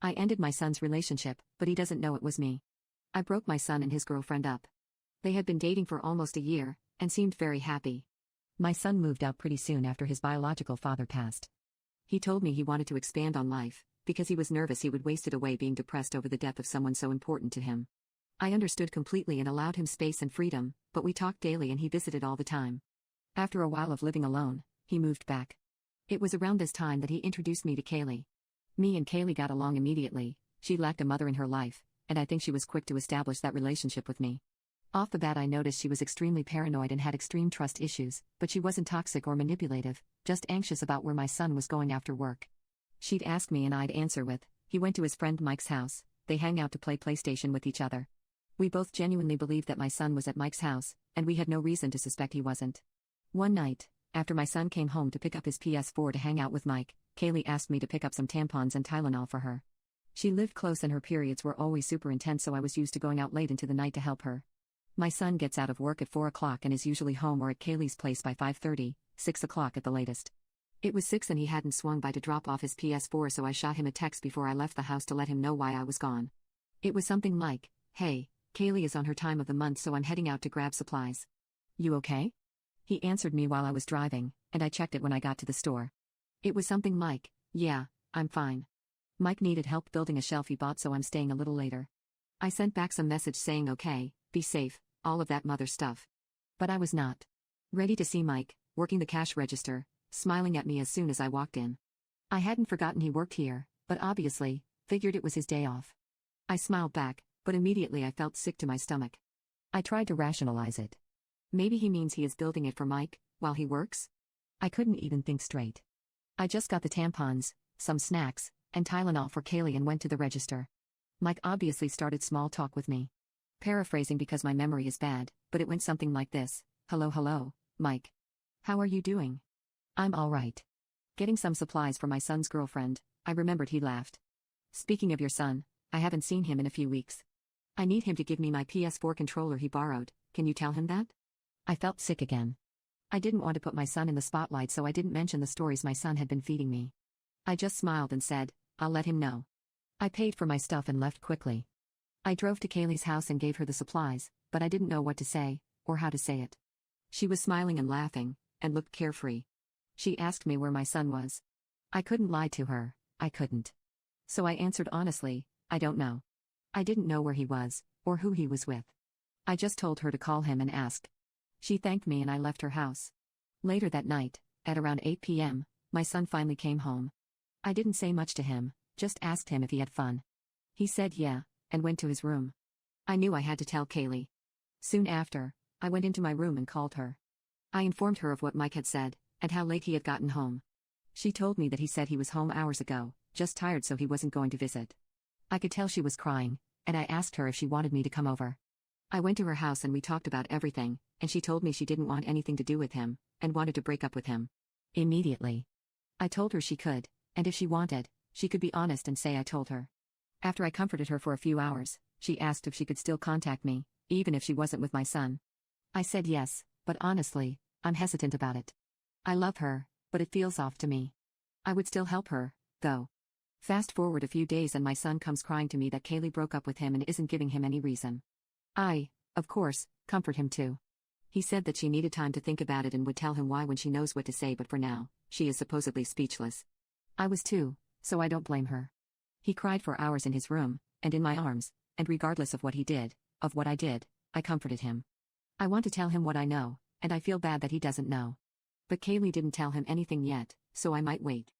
I ended my son's relationship, but he doesn't know it was me. I broke my son and his girlfriend up. They had been dating for almost a year, and seemed very happy. My son moved out pretty soon after his biological father passed. He told me he wanted to expand on life, because he was nervous he would waste it away being depressed over the death of someone so important to him. I understood completely and allowed him space and freedom, but we talked daily and he visited all the time. After a while of living alone, he moved back. It was around this time that he introduced me to Kaylee. Me and Kaylee got along immediately. She lacked a mother in her life, and I think she was quick to establish that relationship with me. Off the bat I noticed she was extremely paranoid and had extreme trust issues, but she wasn't toxic or manipulative, just anxious about where my son was going after work. She'd ask me and I'd answer with, he went to his friend Mike's house, they hang out to play PlayStation with each other. We both genuinely believed that my son was at Mike's house, and we had no reason to suspect he wasn't. One night, after my son came home to pick up his PS4 to hang out with Mike, Kaylee asked me to pick up some tampons and Tylenol for her. She lived close and her periods were always super intense, so I was used to going out late into the night to help her. My son gets out of work at 4 o'clock and is usually home or at Kaylee's place by 5:30, 6 o'clock at the latest. It was 6 and he hadn't swung by to drop off his PS4, so I shot him a text before I left the house to let him know why I was gone. It was something like, "Hey, Kaylee is on her time of the month, so I'm heading out to grab supplies. You okay?" He answered me while I was driving, and I checked it when I got to the store. It was something like, "Yeah, I'm fine. Mike needed help building a shelf he bought, so I'm staying a little later." I sent back some message saying okay, be safe, all of that mother stuff. But I was not ready to see Mike, working the cash register, smiling at me as soon as I walked in. I hadn't forgotten he worked here, but obviously, figured it was his day off. I smiled back, but immediately I felt sick to my stomach. I tried to rationalize it. Maybe he means he is building it for Mike, while he works? I couldn't even think straight. I just got the tampons, some snacks, and Tylenol for Kaylee and went to the register. Mike obviously started small talk with me. Paraphrasing because my memory is bad, but it went something like this: Hello, Mike. How are you doing?" "I'm alright. Getting some supplies for my son's girlfriend." I remembered he laughed. "Speaking of your son, I haven't seen him in a few weeks. I need him to give me my PS4 controller he borrowed, can you tell him that?" I felt sick again. I didn't want to put my son in the spotlight, so I didn't mention the stories my son had been feeding me. I just smiled and said, "I'll let him know." I paid for my stuff and left quickly. I drove to Kaylee's house and gave her the supplies, but I didn't know what to say, or how to say it. She was smiling and laughing, and looked carefree. She asked me where my son was. I couldn't lie to her, I couldn't. So I answered honestly, I don't know. I didn't know where he was, or who he was with. I just told her to call him and ask. She thanked me and I left her house. Later that night, at around 8 p.m., my son finally came home. I didn't say much to him, just asked him if he had fun. He said yeah, and went to his room. I knew I had to tell Kaylee. Soon after, I went into my room and called her. I informed her of what Mike had said, and how late he had gotten home. She told me that he said he was home hours ago, just tired so he wasn't going to visit. I could tell she was crying, and I asked her if she wanted me to come over. I went to her house and we talked about everything, and she told me she didn't want anything to do with him, and wanted to break up with him. Immediately. I told her she could, and if she wanted, she could be honest and say I told her. After I comforted her for a few hours, she asked if she could still contact me, even if she wasn't with my son. I said yes, but honestly, I'm hesitant about it. I love her, but it feels off to me. I would still help her, though. Fast forward a few days and my son comes crying to me that Kaylee broke up with him and isn't giving him any reason. I, of course, comfort him too. He said that she needed time to think about it and would tell him why when she knows what to say, but for now, she is supposedly speechless. I was too, so I don't blame her. He cried for hours in his room, and in my arms, and regardless of what he did, of what I did, I comforted him. I want to tell him what I know, and I feel bad that he doesn't know. But Kaylee didn't tell him anything yet, so I might wait.